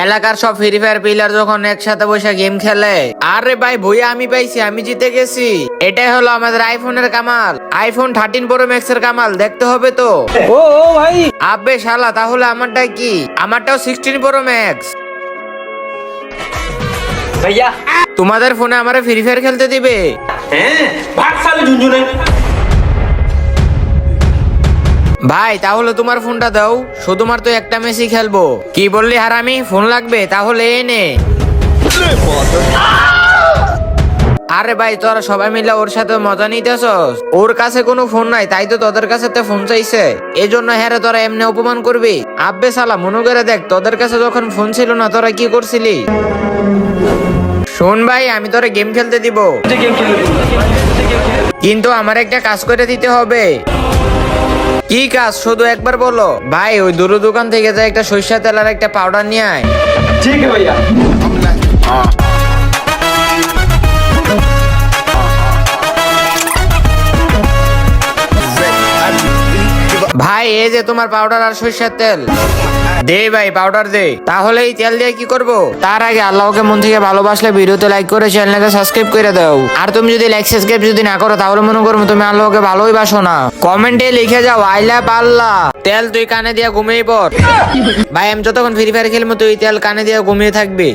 এলাকার সব free fire player যখন একসাথে বসে গেম খেলে। আরে ভাই ভুইয়া আমি পাইছি, আমি জিতে গেছি। এটাই হলো আমাদের আইফোনের কামাল, আইফোন 13 প্রো ম্যাক্স এর কামাল। দেখতে হবে তো। ও ও ভাই, আবে শালা, তাহলে আমারটা কি? আমারটাও 16 প্রো ম্যাক্স। भैया তোমাদের ফোনে আমারে ফ্রি ফায়ার খেলতে দিবে? हैं भाग साले झुंझुने। ভাই তাহলে তোমার ফোনটা দাও, শুধুমাত্র একটা ম্যাচই খেলবো। কি বললি হারামি? ফোন লাগবে? তাহলে এনে। আরে ভাই তোরা সবাই মিলে ওর সাথে মজা নিতেছস। ওর কাছে কোনো ফোন নাই, তাই তো তোদের কাছে তো ফোন চাইছে। এই জন্য হ্যাঁ তোরা এমনি অপমান করবি? আব্বে শালা, মনে করে দেখ, তোদের কাছে যখন ফোন ছিল না তোরা কি করছিলি? শোন ভাই, আমি তোরা গেম খেলতে দিব, কিন্তু আমার একটা কাজ করে দিতে হবে। কি কাজ? শুধু একবার বলো। ভাই ওই দুরু দোকান থেকে যা একটা সরিষা তেল আর একটা পাউডার নিয়ে আয়। ठीक है भैया। ভাই এই যে তোমার পাউডার আর সরিষার তেল। দে ভাই, পাউডার দে। তাহলে এই তেল দিয়ে কি করব? তার আগে আল্লাহকে মন থেকে ভালোবাসলে ভিডিওতে লাইক করে চ্যানেলকে সাবস্ক্রাইব করে দাও। আর তুমি যদি লাইক সাবস্ক্রাইব যদি না করো তাহলে মনে করো তুমি আল্লাহকে ভালোই বাসো না। কমেন্টে লিখে যাও আই লাভ আল্লাহ। তেল তুই কানে দিয়া ঘুমিয়ে পড়। ভাই আমি যতক্ষণ ফ্রি ফায়ার খেলবো তুই তেল কানে দিয়া ঘুমিয়ে থাকবি।